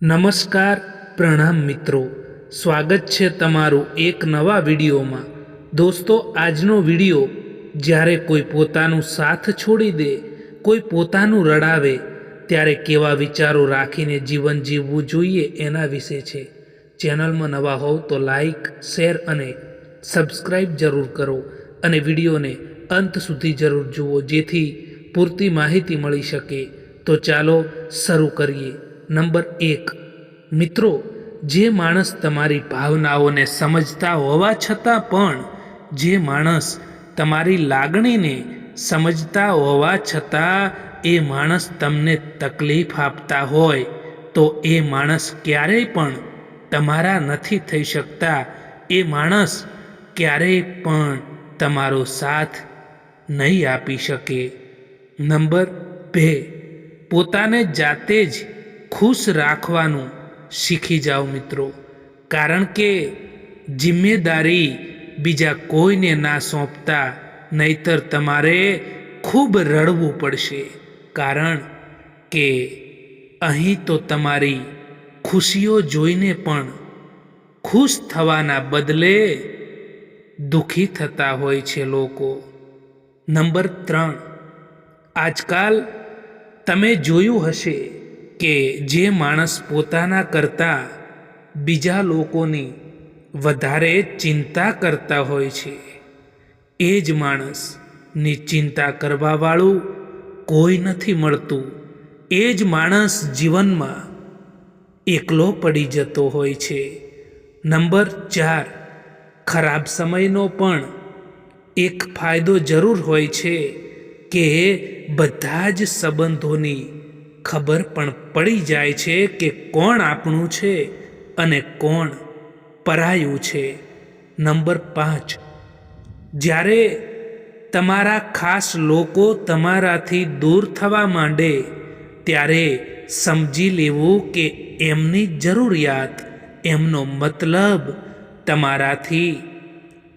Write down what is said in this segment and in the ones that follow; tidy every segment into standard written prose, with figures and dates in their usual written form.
નમસ્કાર, પ્રણામ મિત્રો. સ્વાગત છે તમારું એક નવા વિડીયોમાં. દોસ્તો, આજનો વિડીયો જ્યારે કોઈ પોતાનું સાથ છોડી દે, કોઈ પોતાનું રડાવે, ત્યારે કેવા વિચારો રાખીને જીવન જીવવું જોઈએ એના વિશે છે. ચેનલમાં નવા હોવ તો લાઈક, શેર અને સબસ્ક્રાઈબ જરૂર કરો અને વિડીયોને અંત સુધી જરૂર જુઓ, જેથી પૂરતી માહિતી મળી શકે. તો ચાલો શરૂ કરીએ. નંબર 1. મિત્રો, જે માણસ તમારી ભાવનાઓને સમજતા હોવા છતાં પણ તમારી લાગણીને સમજતા હોવા છતાં એ માણસ તમને તકલીફ આપતા હોય તો એ માણસ ક્યારેય પણ તમારા નથી થઈ શકતા. એ માણસ ક્યારેય પણ તમારો સાથ નહીં આપી શકે. નંબર 2. પોતાને જાતે જ ખુશ રાખવાનું શીખી જાઓ મિત્રો, કારણ કે જિમ્મેદારી બીજા કોઈને ના સોંપતા, નહીતર તમારે ખૂબ રડવું પડશે. કારણ કે અહીં તો તમારી ખુશીઓ જોઈને પણ ખુશ થવાના બદલે દુઃખી થતા હોય છે લોકો. નંબર 3. આજકાલ તમે જોયું હશે કે જે માણસ પોતાના કરતાં બીજા લોકોની વધારે ચિંતા કરતા હોય છે, એ જ માણસની ચિંતા કરવાવાળું કોઈ નથી મળતું. એ જ માણસ જીવનમાં એકલો પડી જતો હોય છે. નંબર 4. ખરાબ સમયનો પણ એક ફાયદો જરૂર હોય છે કે બધા જ સંબંધોની ખબર પણ પડી જાય છે કે કોણ આપણું છે અને કોણ પરાયું છે. નંબર 5. જ્યારે તમારા ખાસ લોકો તમારાથી દૂર થવા માંડે ત્યારે સમજી લેવું કે એમની જરૂરિયાત, એમનો મતલબ તમારાથી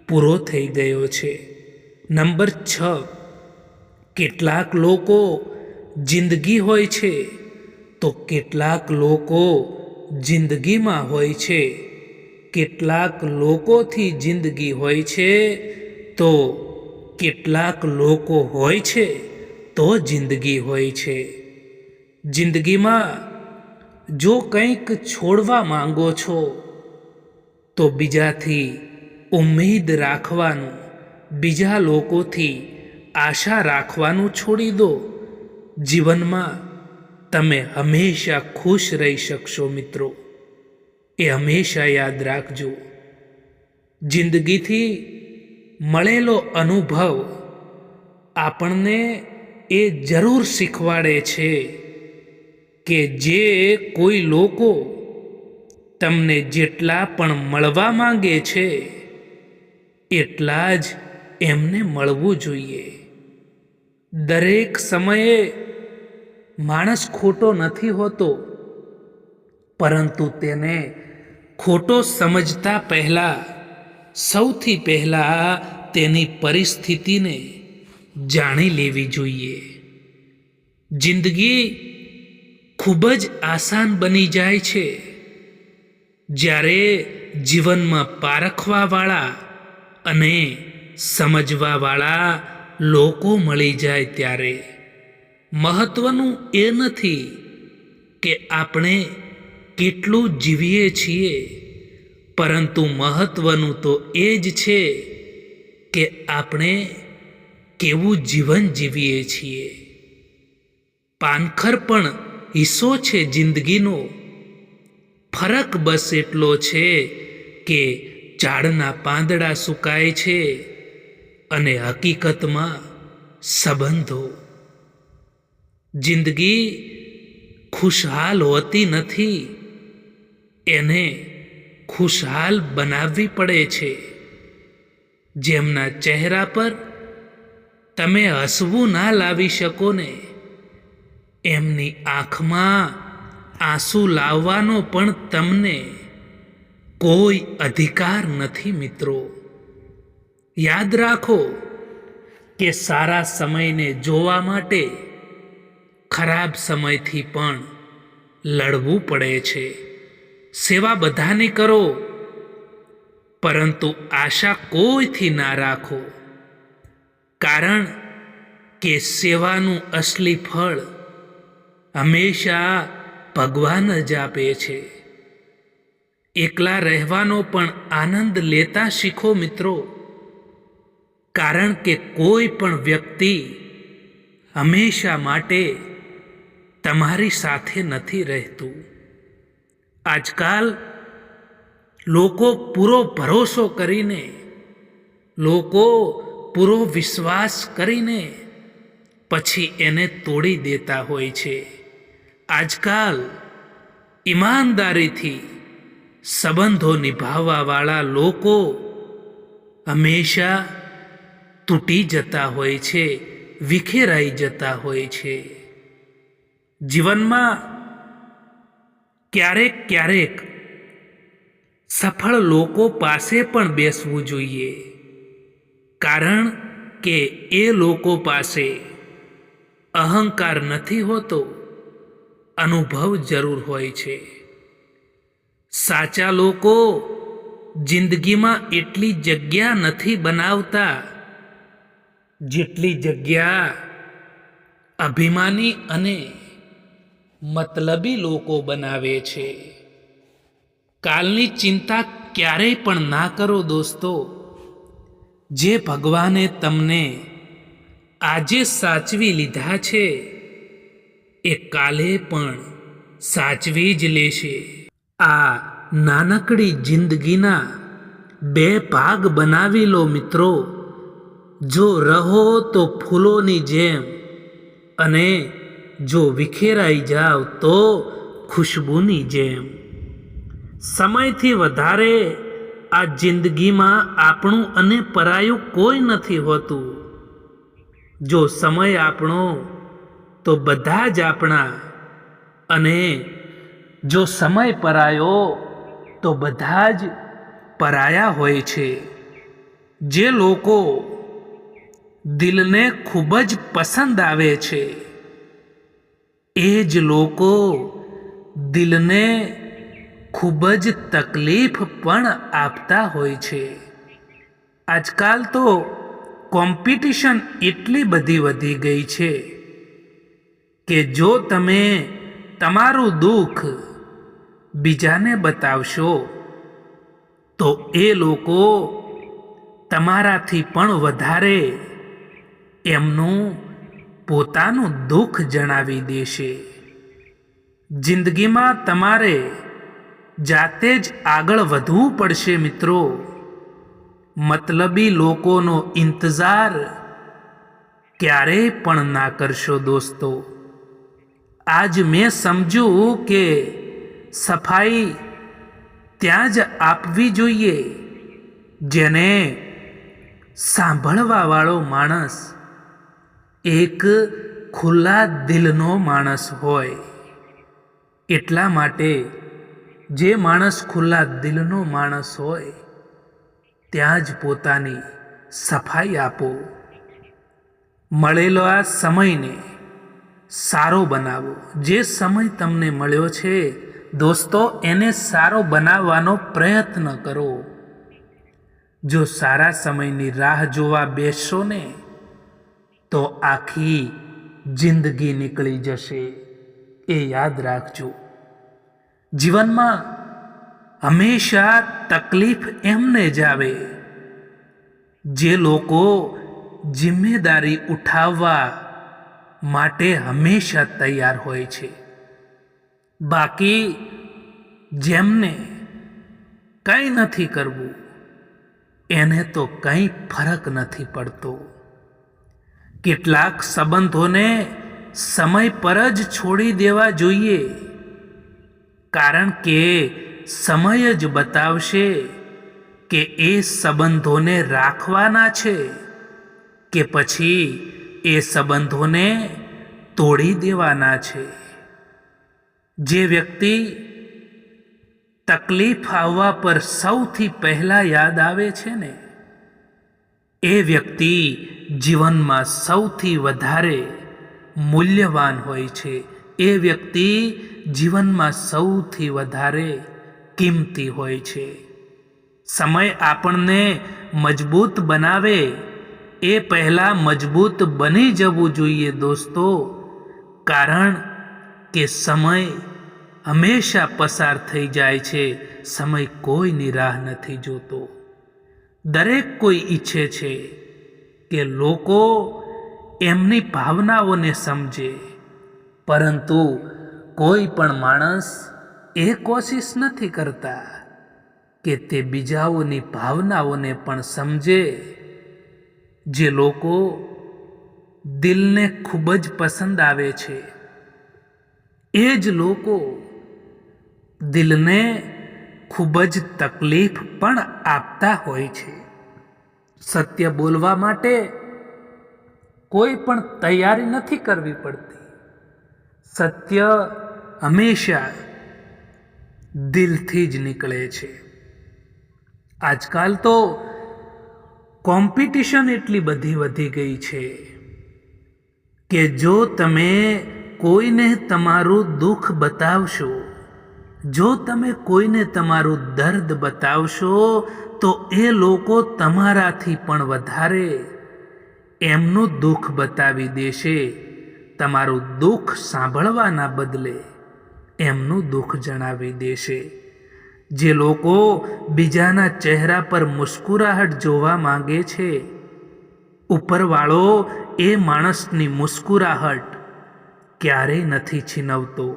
પૂરો થઈ ગયો છે. નંબર 6. કેટલાક લોકો જિંદગી હોય છે તો કેટલાક લોકો જિંદગીમાં હોય છે. કેટલાક લોકોથી જિંદગી હોય છે તો કેટલાક લોકો હોય છે તો જિંદગી હોય છે. જિંદગીમાં જો કંઈક છોડવા માંગો છો તો બીજાથી ઉમ્મીદ રાખવાનું, બીજા લોકોથી આશા રાખવાનું છોડી દો. જીવનમાં તમે હંમેશા ખુશ રહી શકશો મિત્રો, એ હંમેશા યાદ રાખજો. જિંદગીથી મળેલો અનુભવ આપણને એ જરૂર શીખવાડે છે કે જે કોઈ લોકો તમને જેટલા પણ મળવા માંગે છે એટલા જ એમને મળવું જોઈએ. દરેક સમયે માણસ ખોટો નથી હોતો, પરંતુ તેને ખોટો સમજતા પહેલા સૌથી પહેલા તેની પરિસ્થિતિને જાણી લેવી જોઈએ. જિંદગી ખૂબ જ આસાન બની જાય છે જ્યારે જીવનમાં પારખવાવાળા અને સમજવાવાળા લોકો મળી જાય ત્યારે. મહત્વનું એ નથી કે આપણે કેટલું જીવીએ છીએ, પરંતુ મહત્વનું તો એ જ છે કે આપણે કેવું જીવન જીવીએ છીએ. પાનખર પણ હિસ્સો છે જિંદગીનો. ફરક બસ એટલો છે કે ઝાડના પાંદડા સુકાય છે અને હકીકતમાં સંબંધો. જિંદગી ખુશહાલ હોતી નથી, એને ખુશહાલ બનાવવી પડે છે. જેમના ચહેરા પર તમે હસવું ના લાવી શકો ને, એમની આંખમાં આંસુ લાવવાનો પણ તમને કોઈ અધિકાર નથી મિત્રો. યાદ રાખો કે સારા સમયને જોવા માટે ખરાબ સમયથી પણ લડવું પડે છે. સેવા બધાની કરો, પરંતુ આશા કોઈથી ના રાખો, કારણ કે સેવાનું અસલી ફળ હંમેશા ભગવાન જ આપે છે. એકલા રહેવાનો પણ આનંદ લેતા શીખો મિત્રો, કારણ કે કોઈ પણ વ્યક્તિ હંમેશા માટે તમારી સાથે નથી રહેતું. આજકાલ લોકો પૂરો ભરોસો કરીને, લોકો પૂરો વિશ્વાસ કરીને પછી એને તોડી દેતા હોય છે. આજકાલ ઈમાનદારીથી સંબંધો નિભાવવાવાળા લોકો હંમેશા તૂટી જતા હોય છે, વિખેરાઈ જતા હોય છે. જીવનમાં ક્યારેક ક્યારેક સફળ લોકો પાસે પણ બેસવું જોઈએ, કારણ કે એ લોકો પાસે અહંકાર નથી હોતો, અનુભવ જરૂર હોય છે. સાચા લોકો જિંદગીમાં એટલી જગ્યા નથી બનાવતા જેટલી જગ્યા અભિમાની અને મતલબી લોકો બનાવે છે. કાલની ચિંતા ક્યારેય પણ ના કરો દોસ્તો. જે ભગવાને તમને આજે સાચવી લીધા છે એ કાલે પણ સાચવી જ લેશે. આ નાનકડી જિંદગીના 2 ભાગ બનાવી લો મિત્રો. જો રહો તો ફૂલોની જેમ, અને જો વિખેરાઈ જાવ તો ખુશ્બુની જેમ. સમયથી વધારે આ જિંદગીમાં આપણું અને પરાયું કોઈ નથી હોતું. જો સમય આપણો તો બધા જ આપણા, અને જો સમય પરાયો તો બધા જ પરાયા હોય છે. જે લોકો દિલને ખૂબ જ પસંદ આવે છે, એ જ લોકો દિલને ખૂબ જ તકલીફ પણ આપતા હોય છે. આજકાલ તો કોમ્પિટિશન એટલી બધી વધી ગઈ છે કે જો તમે તમારું દુઃખ બીજાને બતાવશો તો એ લોકો તમારાથી પણ વધારે એમનું પોતાનું દુઃખ જણાવી દેશે. જિંદગીમાં તમારે જાતે જ આગળ વધવું પડશે મિત્રો. મતલબી લોકોનો ઇંતજાર ક્યારેય પણ ના કરશો દોસ્તો. આજ મેં સમજ્યું કે સફાઈ ત્યાં જ આપવી જોઈએ જેને સાંભળવાવાળો માણસ એક ખુલ્લા દિલનો માણસ હોય. એટલા માટે જે માણસ ખુલ્લા દિલનો માણસ હોય ત્યાં જ પોતાની સફાઈ આપો. મળેલો આ સમયને સારો બનાવો. જે સમય તમને મળ્યો છે દોસ્તો, એને સારો બનાવવાનો પ્રયત્ન કરો. જો સારા સમયની રાહ જોવા બેસશો ને તો આખી જિંદગી નીકળી જશે. એ યાદ રાખજો. જીવનમાં હંમેશા તકલીફ એમને જ આવે જે લોકો જિમ્મેદારી ઉઠાવવા માટે હંમેશા તૈયાર હોય છે. બાકી જેમને કંઈ નથી કરવું એને તો કંઈ ફરક નથી પડતો. કેટલાક સંબંધોને સમય પર જ છોડી દેવા જોઈએ, કારણ કે સમય જ બતાવશે કે એ સંબંધોને રાખવાના છે કે પછી એ સંબંધોને તોડી દેવાના છે. જે વ્યક્તિ તકલીફ આવવા પર સૌથી પહેલા યાદ આવે છે ને એ વ્યક્તિ જીવનમાં સૌથી વધારે મૂલ્યવાન હોય છે. એ વ્યક્તિ જીવનમાં સૌથી વધારે કિંમતી હોય છે. સમય આપણને મજબૂત બનાવે એ પહેલાં મજબૂત બની જવું જોઈએ દોસ્તો, કારણ કે સમય હંમેશા પસાર થઈ જાય છે. સમય કોઈની રાહ નથી જોતો. દરેક કોઈ ઈચ્છે છે કે લોકો એમની ભાવનાઓને સમજે, પરંતુ કોઈ પણ માણસ એ કોશિશ નથી કરતા કે તે બીજાઓની ભાવનાઓને પણ સમજે. જે લોકો દિલને ખૂબ જ પસંદ આવે છે, એ જ લોકો દિલને ખૂબ જ તકલીફ પણ આપતા હોય છે. સત્ય બોલવા માટે કોઈ પણ તૈયારી નથી કરવી પડતી. સત્ય હંમેશા દિલથી જ નીકળે છે. આજકાલ તો કોમ્પિટિશન એટલી બધી વધી ગઈ છે કે જો તમે કોઈને તમારું દુઃખ બતાવશો, જો તમે કોઈને તમારું દર્દ બતાવશો, તો એ લોકો તમારાથી પણ વધારે એમનું દુઃખ બતાવી દેશે. તમારું દુઃખ સાંભળવાના બદલે એમનું દુઃખ જણાવી દેશે. જે લોકો બીજાના ચહેરા પર મુસ્કુરાહટ જોવા માંગે છે, ઉપરવાળો એ માણસની મુસ્કુરાહટ ક્યારેય નથી છીનવતો.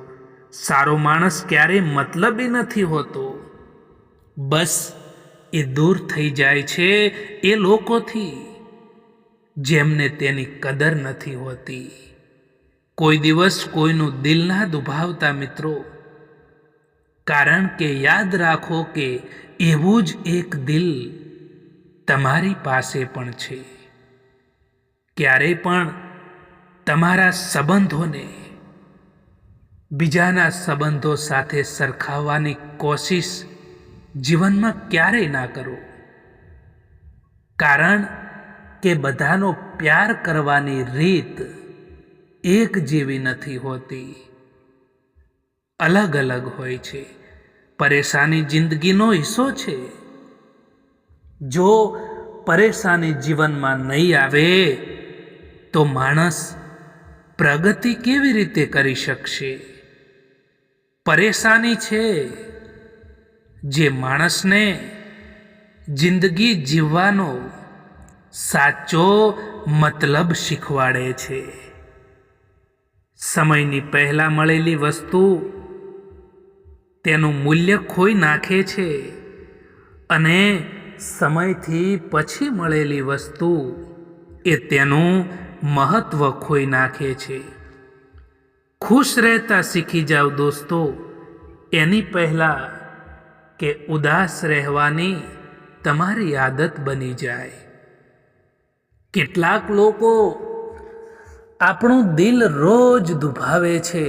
સારો માણસ ક્યારેય મતલબી નથી હોતો. બસ એ દૂર થઈ જાય છે એ લોકોથી જેમને તેની કદર નથી હોતી. કોઈ દિવસ કોઈનું દિલ ના દુભાવતા મિત્રો, કારણ કે યાદ રાખો કે એવું જ એક દિલ તમારી પાસે પણ છે. ક્યારેય પણ તમારા સંબંધોને બીજાના સંબંધો સાથે સરખાવવાની કોશિશ જીવનમાં ક્યારેય ના કરો, કારણ કે બધાનો પ્યાર કરવાની રીત એક જેવી નથી હોતી, અલગ અલગ હોય છે. પરેશાની જિંદગીનો હિસ્સો છે. જો પરેશાની જીવનમાં નહીં આવે તો માણસ પ્રગતિ કેવી રીતે કરી શકશે? પરેશાની છે જે માણસને જિંદગી જીવવાનો સાચો મતલબ શીખવાડે છે. સમયની પહેલા મળેલી વસ્તુ તેનું મૂલ્ય ખોઈ નાખે છે, અને સમયથી પછી મળેલી વસ્તુ એ તેનું મહત્વ ખોઈ નાખે છે. ખુશ રહેતા શીખી જાઓ દોસ્તો, એની પહેલા કે ઉદાસ રહેવાની તમારી આદત બની જાય. કેટલાક લોકો આપણું દિલ રોજ દુભાવે છે,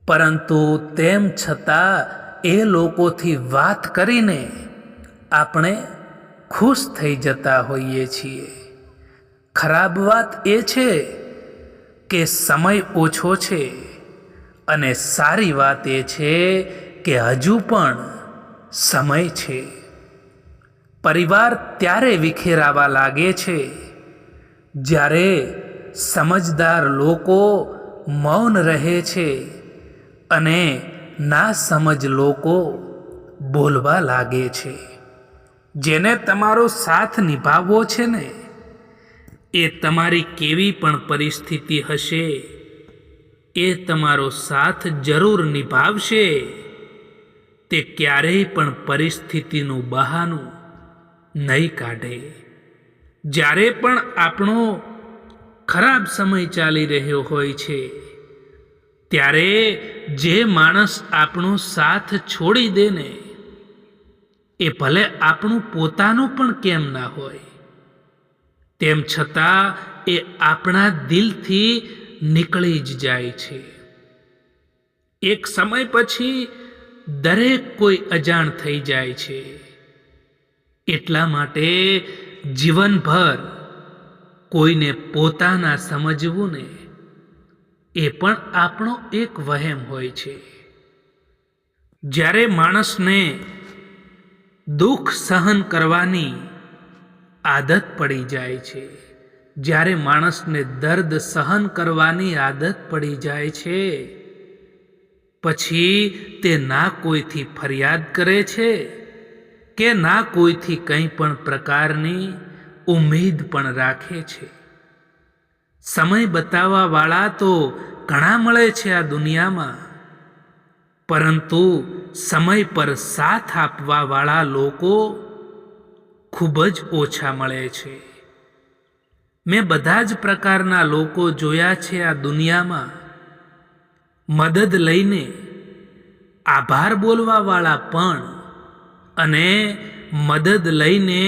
પરંતુ તેમ છતાં એ લોકોથી વાત કરીને આપણે ખુશ થઈ જતા હોઈએ છીએ. ખરાબ વાત એ છે કે સમય ઓછો છે, અને સારી વાત એ છે કે હજુ પણ સમય છે. પરિવાર ત્યારે વિખેરાવા લાગે છે જ્યારે સમજદાર લોકો મૌન રહે છે અને ના સમજ લોકો બોલવા લાગે છે. જેને તમારો સાથ નિભાવવો છે ને, એ તમારી કેવી પણ પરિસ્થિતિ હશે, એ તમારો સાથ જરૂર નિભાવશે. તે ક્યારેય પણ પરિસ્થિતિનું બહાનું નહીં કાઢે. જ્યારે પણ આપણો ખરાબ સમય ચાલી રહ્યો હોય છે, ત્યારે જે માણસ આપણો સાથ છોડી દે ને, એ ભલે આપણું પોતાનું પણ કેમ ના હોય, તેમ છતાં એ આપણા દિલથી નીકળી જ જાય છે. એક સમય પછી દરેક કોઈ અજાણ થઈ જાય છે. એટલા માટે જીવનભર કોઈને પોતાના સમજવું ને એ પણ આપણો એક વહેમ હોય છે. જ્યારે માણસને દુઃખ સહન કરવાની આદત પડી જાય છે, જ્યારે માણસને દર્દ સહન કરવાની આદત પડી જાય છે, પછી તે ના કોઈથી ફરિયાદ કરે છે કે ના કોઈથી કંઈ પણ પ્રકારની ઉમ્મીદ પણ રાખે છે. સમય બતાવવા વાળા તો ઘણા મળે છે આ દુનિયામાં, પરંતુ સમય પર સાથ આપવા વાળા લોકો ખૂબ જ ઓછા મળે છે. મેં બધા જ પ્રકારના લોકો જોયા છે આ દુનિયામાં. મદદ લઈને આભાર બોલવા વાળા પણ અને મદદ લઈને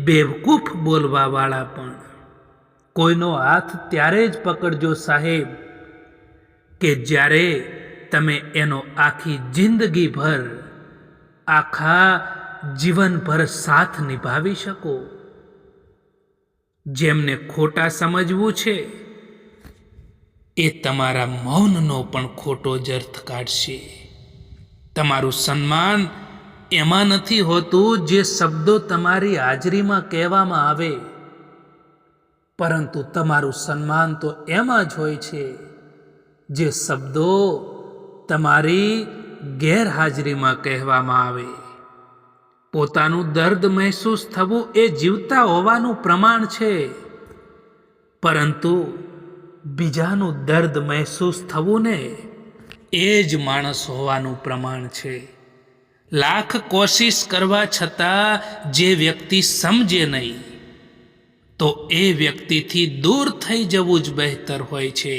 બેવકૂફ બોલવા વાળા પણ. કોઈનો હાથ ત્યારે જ પકડજો સાહેબ કે જ્યારે તમે એનો આખી જિંદગીભર, આખા જીવનભર સાથ નિભાવી શકો. જેમને ખોટા સમજવું છે એ તમારા મૌનનો પણ ખોટો જ અર્થ કાઢશે. તમારું સન્માન એમાં નથી હોતું જે શબ્દો તમારી હાજરીમાં કહેવામાં આવે, પરંતુ તમારું સન્માન તો એમાં જ હોય છે જે શબ્દો તમારી ગેરહાજરીમાં કહેવામાં આવે. પોતાનું દર્દ મહેસૂસ થવું એ જીવતા હોવાનું પ્રમાણ છે, પરંતુ બીજાનું દર્દ મહેસૂસ થવું ને એ જ માણસ હોવાનું પ્રમાણ છે. લાખ કોશિશ કરવા છતાં જે વ્યક્તિ સમજે નહીં તો એ વ્યક્તિથી દૂર થઈ જવું જ બહેતર હોય છે.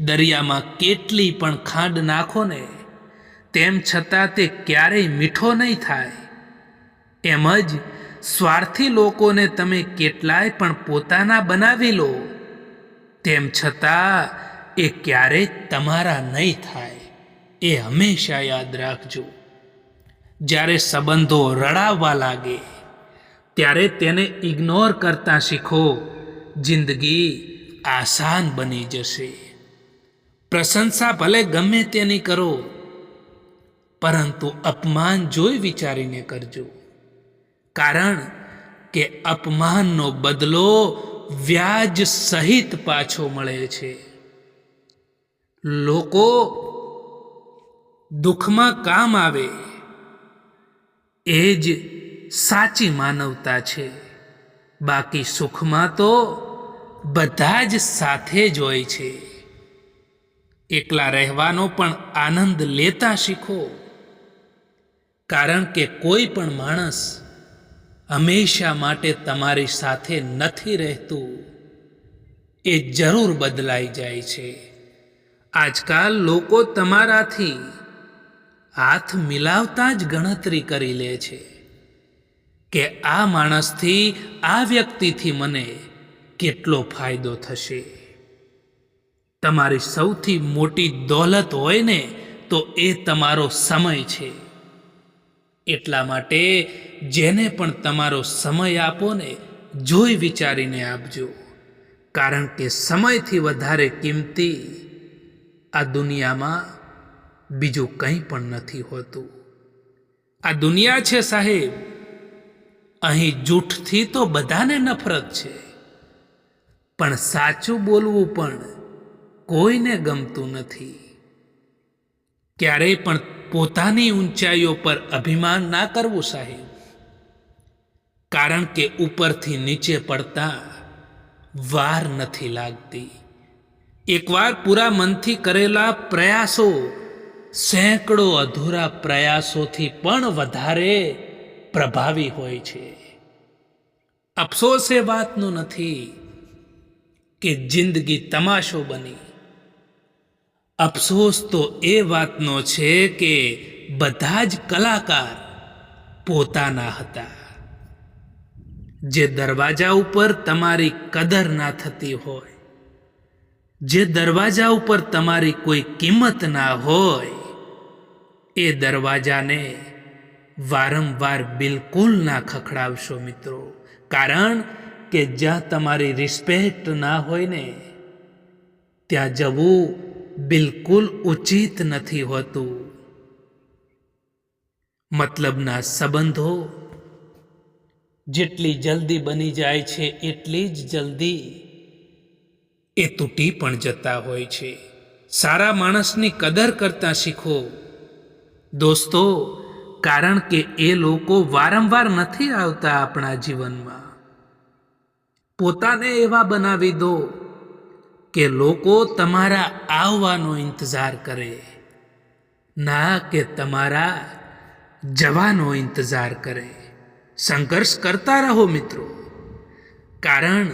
દરિયામાં કેટલી પણ ખાંડ નાખો ને તેમ છતાં તે ક્યારેય મીઠો નહીં થાય. એમ જ સ્વાર્થી લોકોને તમે કેટલાય પણ પોતાના બનાવી લો, તેમ છતાં એ ક્યારેય તમારા નહીં થાય. એ હંમેશા યાદ રાખજો. જ્યારે સંબંધો રડાવવા લાગે ત્યારે તેને ઇગ્નોર કરતા શીખો. જિંદગી આસાન બની જશે. પ્રશંસા ભલે ગમે તેની કરો, પરંતુ અપમાન જોઈ વિચારીને કરજો, કારણ કે અપમાનનો બદલો વ્યાજ સહિત પાછો મળે છે. લોકો દુઃખમાં કામ આવે એ જ સાચી માનવતા છે. બાકી સુખમાં તો બધા જ સાથે જ હોય છે. એકલા રહેવાનો પણ આનંદ લેતા શીખો, કારણ કે કોઈ પણ માણસ હંમેશા માટે તમારી સાથે નથી રહેતું. એ જરૂર બદલાઈ જાય છે. આજકાલ લોકો તમારાથી હાથ મિલાવતા જ ગણતરી કરી લે છે કે આ માણસથી, આ વ્યક્તિથી મને કેટલો ફાયદો થશે. તમારી સૌથી મોટી દોલત હોય ને તો એ તમારો સમય છે. એટલા માટે જેને પણ તમારો સમય આપો ને જોઈ વિચારીને આપજો, કારણ કે સમયથી વધારે કિંમતી આ દુનિયામાં બીજું કંઈ પણ નથી હોતું. આ દુનિયા છે સાહેબ, અહીં જૂઠથી તો બધાને નફરત છે, પણ સાચું બોલવું પણ કોઈને ગમતું નથી. ક્યારેય પણ પોતાની ઊંચાઈઓ પર અભિમાન ના કરવું સાહેબ, કારણ કે ઉપરથી નીચે પડતા વાર નથી લાગતી. એકવાર પૂરા મનથી કરેલા પ્રયાસો સેંકડો અધૂરા પ્રયાસોથી પણ વધારે પ્રભાવી હોય છે. અફસોસ એ વાતનો નથી કે જિંદગી તમાશો બની. અફસોસ તો એ વાતનો છે કે બધા જ કલાકાર પોતાના હતા. જે દરવાજા ઉપર તમારી કદર ના થતી હોય, જે દરવાજા ઉપર તમારી કોઈ કિંમત ના હોય, એ દરવાજાને વારંવાર બિલકુલ ના ખખડાવશો મિત્રો, કારણ કે જ્યાં તમારી રિસ્પેક્ટ ના હોય ને ત્યાં જવું બિલકુલ ઉચિત નથી હોતું. મતલબના સંબંધો જેટલી જલ્દી બની જાય છે એટલી જ જલ્દી એ તૂટી પણ જતા હોય છે. સારા માણસની કદર કરતા શીખો દોસ્તો, કારણ કે એ લોકો વારંવાર નથી આવતા આપણા જીવનમાં. પોતાને એવા બનાવી દો કે લોકો તમારા આવવાનો ઇંતજાર કરે, ના કે તમારા જવાનો ઇંતજાર કરે. સંઘર્ષ કરતા રહો મિત્રો, કારણ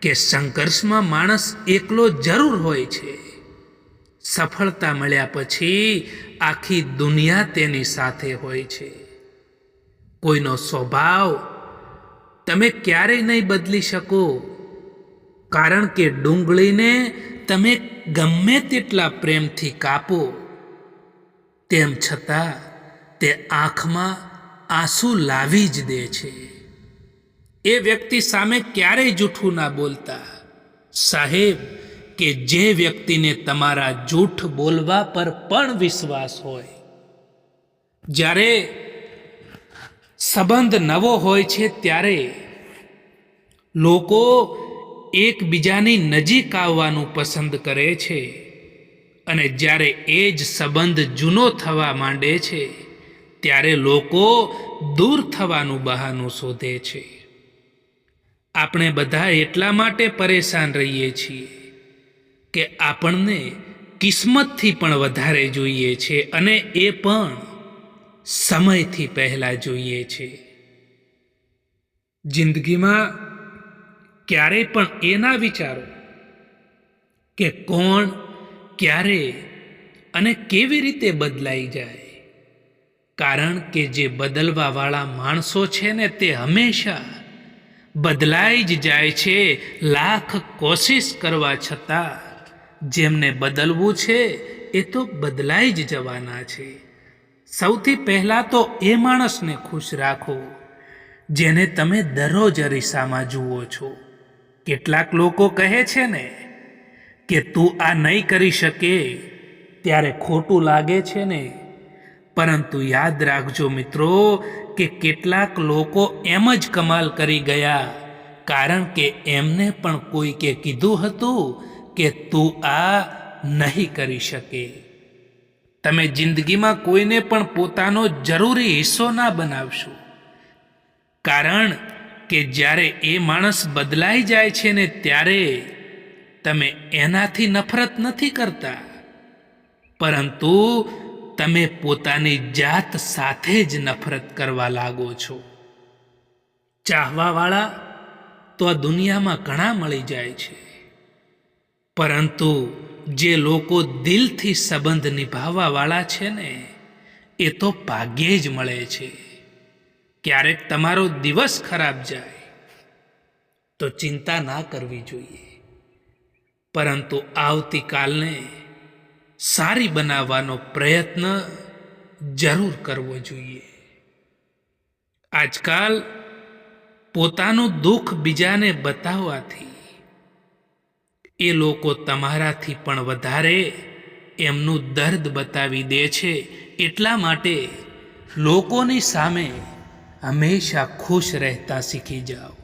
કે સંઘર્ષમાં માણસ એકલો જરૂર હોય છે. સફળતા મળ્યા પછી આખી દુનિયા તેની સાથે હોય છે. કોઈનો સ્વભાવ તમે ક્યારેય નહીં બદલી શકો, કારણ કે ડુંગળીને તમે ગમે તેટલા પ્રેમથી કાપો તેમ છતાં તે આંખમાં આંસુ લાવી જ દે છે. એ વ્યક્તિ સામે ક્યારેય જૂઠું ના બોલતા સાહેબ, કે જે વ્યક્તિને તમારા જૂઠ બોલવા પર પણ વિશ્વાસ હોય. જ્યારે સંબંધ નવો હોય છે ત્યારે લોકો એકબીજાની નજીક આવવાનું પસંદ કરે છે, અને જ્યારે એ જ સંબંધ જૂનો થવા માંડે છે ત્યારે લોકો દૂર થવાનું બહાનું શોધે છે. આપણે બધા એટલા માટે પરેશાન રહીએ છીએ કે આપણને કિસ્મતથી પણ વધારે જોઈએ છે, અને એ પણ સમયથી પહેલા જોઈએ છે. જિંદગીમાં ક્યારેય પણ એ ના વિચારો કે કોણ ક્યારે અને કેવી રીતે બદલાઈ જાય, કારણ કે જે બદલવાવાળા માણસો છે ને તે હંમેશા બદલાઈ જ જાય છે. લાખ કોશિશ કરવા છતાં જેમને બદલવું છે એ તો બદલાઈ જ જવાના છે. સૌથી પહેલાં તો એ માણસને ખુશ રાખો જેને તમે દરરોજ અરીસામાં જુઓ છો. કેટલાક લોકો કહે છે ને કે તું આ નહીં કરી શકે, ત્યારે ખોટું લાગે છે ને, પરંતુ યાદ રાખજો મિત્રો કે કેટલાક લોકો એમ જ કમાલ કરી ગયા, કારણ કે એમને પણ કોઈકે કીધું હતું કે તું આ નહીં કરી શકે. તમે જિંદગીમાં કોઈને પણ પોતાનો જરૂરી હિસ્સો ના બનાવશો, કારણ કે જ્યારે એ માણસ બદલાઈ જાય છે ને ત્યારે તમે એનાથી નફરત નથી કરતા, પરંતુ તમે પોતાની જાત સાથે જ નફરત કરવા લાગો છો. ચાહવાવાળા તો આ દુનિયામાં ઘણા મળી જાય છે, પરંતુ જે લોકો દિલથી સંબંધ નિભાવવાવાળા છે ને એ તો ભાગ્યે જ મળે છે. ક્યારેક તમારો દિવસ ખરાબ જાય તો ચિંતા ના કરવી જોઈએ, પરંતુ આવતીકાલને સારી બનાવવાનો પ્રયત્ન જરૂર કરવો જોઈએ. આજકાલ પોતાનું દુઃખ બીજાને બતાવવાથી એ લોકો તમારાથી પણ વધારે એમનું દર્દ બતાવી દે છે. એટલા માટે લોકોની સામે હંમેશા ખુશ રહેતા શીખી જાઓ.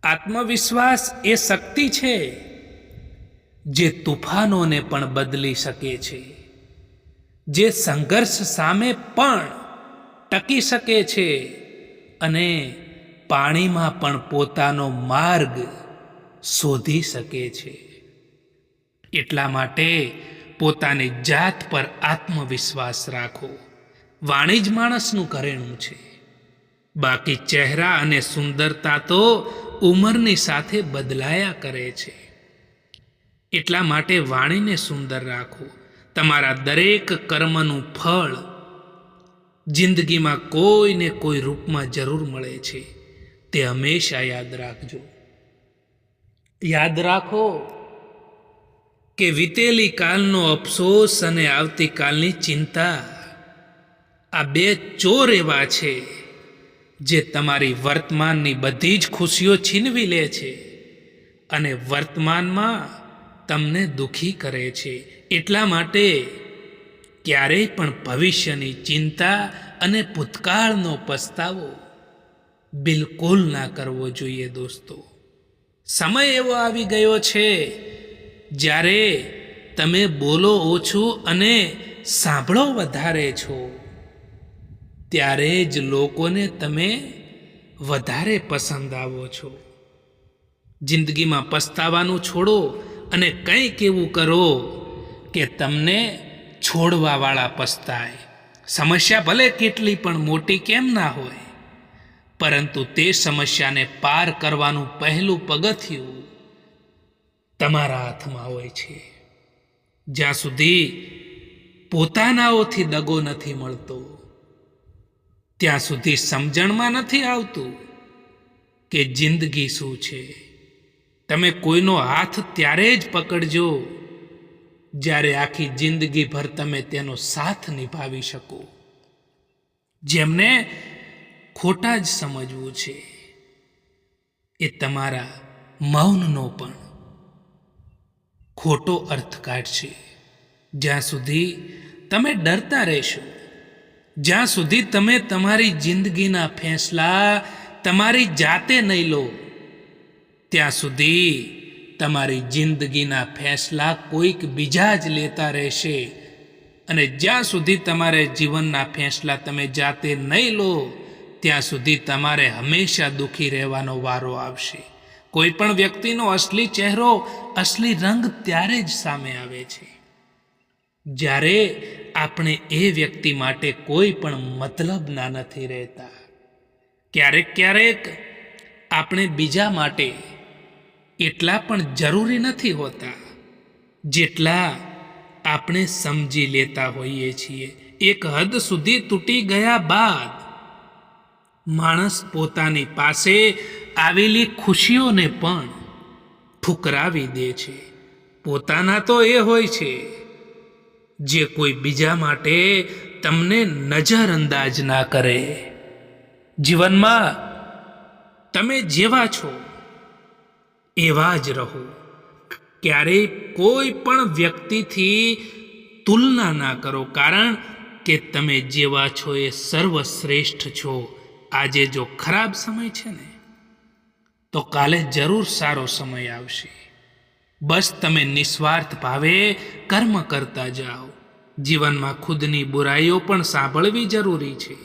આત્મવિશ્વાસ એ શક્તિ છે જે તુફાનોને પણ બદલી શકે છે, જે સંઘર્ષ સામે પણ ટકી શકે છે, અને પાણીમાં પણ પોતાનો માર્ગ શોધી શકે છે. એટલા માટે પોતાની જાત પર આત્મવિશ્વાસ રાખો. વાણી જ માણસનું ઘરેણું છે, બાકી ચહેરા અને સુંદરતા તો ઉંમરની સાથે બદલાયા કરે છે. એટલા માટે વાણીને સુંદર રાખો. તમારા દરેક કર્મનું ફળ જિંદગીમાં કોઈને કોઈ રૂપમાં જરૂર મળે છે, તે હંમેશા યાદ રાખજો. યાદ રાખો કે વીતેલી કાલનો અફસોસ અને આવતીકાલની ચિંતા, આ બે ચોર એવા છે જે તમારી વર્તમાનની બધી જ ખુશીઓ છીનવી લે છે, અને વર્તમાનમાં તમને દુઃખી કરે છે. એટલા માટે ક્યારેય પણ ભવિષ્યની ચિંતા અને ભૂતકાળનો પસ્તાવો બિલકુલ ના કરવો જોઈએ. દોસ્તો, સમય એવો આવી ગયો છે જ્યારે તમે બોલો ઓછું અને સાંભળો વધારે છો. ત્યારે જ લોકોને તમે વધારે પસંદ આવો છો. જિંદગીમાં પસ્તાવાનું છોડો અને કંઈક એવું કરો કે તમને છોડવાવાળા પસ્તાય. સમસ્યા ભલે કેટલી પણ મોટી કેમ ના હોય, પરંતુ તે સમસ્યાને પાર કરવાનું પહેલું પગથિયું તમારા હાથમાં હોય છે. જ્યાં સુધી પોતાનાઓથી દગો નથી મળતો, ત્યાં સુધી સમજણમાં નથી આવતું કે જિંદગી શું છે. તમે કોઈનો હાથ ત્યારે જ પકડજો જ્યારે આખી જિંદગીભર તમે તેનો સાથ નિભાવી શકો. જેમને ખોટા જ સમજવું છે એ તમારા મૌનનો પણ ખોટો અર્થ કાઢશે. જ્યાં સુધી તમે ડરતા રહેશો, જ્યાં સુધી તમે તમારી જિંદગીના ફેંસલા તમારી જાતે નહીં લો, ત્યાં સુધી તમારી જિંદગીના ફેંસલા કોઈક બીજા જ લેતા રહેશે. અને જ્યાં સુધી તમારે જીવનના ફેંસલા તમે જાતે નહીં લો, ત્યાં સુધી તમારે હંમેશા દુઃખી રહેવાનો વારો આવશે. કોઈ પણ વ્યક્તિનો અસલી ચહેરો, અસલી રંગ ત્યારે જ સામે આવે છે જ્યારે આપણે એ વ્યક્તિ માટે કોઈ પણ મતલબના નથી રહેતા. ક્યારેક ક્યારેક આપણે બીજા માટે એટલા પણ જરૂરી નથી હોતા જેટલા આપણે સમજી લેતા હોઈએ છીએ. એક હદ સુધી તૂટી ગયા બાદ માણસ પોતાની પાસે આવેલી ખુશીઓને પણ ઠુકરાવી દે છે. પોતાના તો એ હોય છે જે કોઈ બીજા માટે તમને નજરઅંદાજ ના કરે. જીવનમાં તમે જેવા છો એવા જ રહો. ક્યારેય કોઈ પણ વ્યક્તિથી તુલના ના કરો, કારણ કે તમે જેવા છો એ સર્વશ્રેષ્ઠ છો. આજે જો ખરાબ સમય છે ને, તો કાલે જરૂર સારો સમય આવશે. બસ તમે નિસ્વાર્થ ભાવે કર્મ કરતા જાઓ. જીવનમાં ખુદની બુરાઈઓ પણ સાંભળવી જરૂરી છે,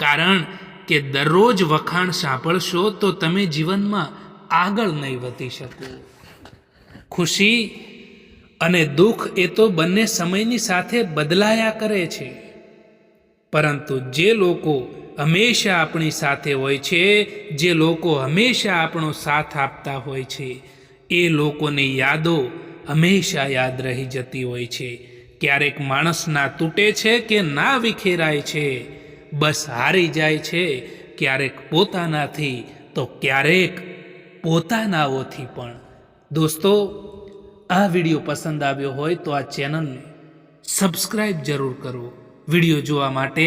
કારણ કે દરરોજ વખાણ સાંભળશો તો તમે જીવનમાં આગળ નહીં વધી શકો. ખુશી અને દુઃખ એ તો બંને સમયની સાથે બદલાયા કરે છે, પરંતુ જે લોકો હંમેશા આપણી સાથે હોય છે, જે લોકો હંમેશા આપણો સાથ આપતા હોય છે, એ લોકોની યાદો હંમેશા યાદ રહી જતી હોય છે. ક્યારેક માણસ ના તૂટે છે કે ના વિખેરાય છે, બસ હારી જાય છે. ક્યારેક પોતાનાથી તો ક્યારેક પોતાનાઓથી પણ. દોસ્તો, આ વિડીયો પસંદ આવ્યો હોય તો આ ચેનલને સબસ્ક્રાઈબ જરૂર કરો. વિડીયો જોવા માટે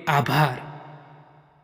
આભાર.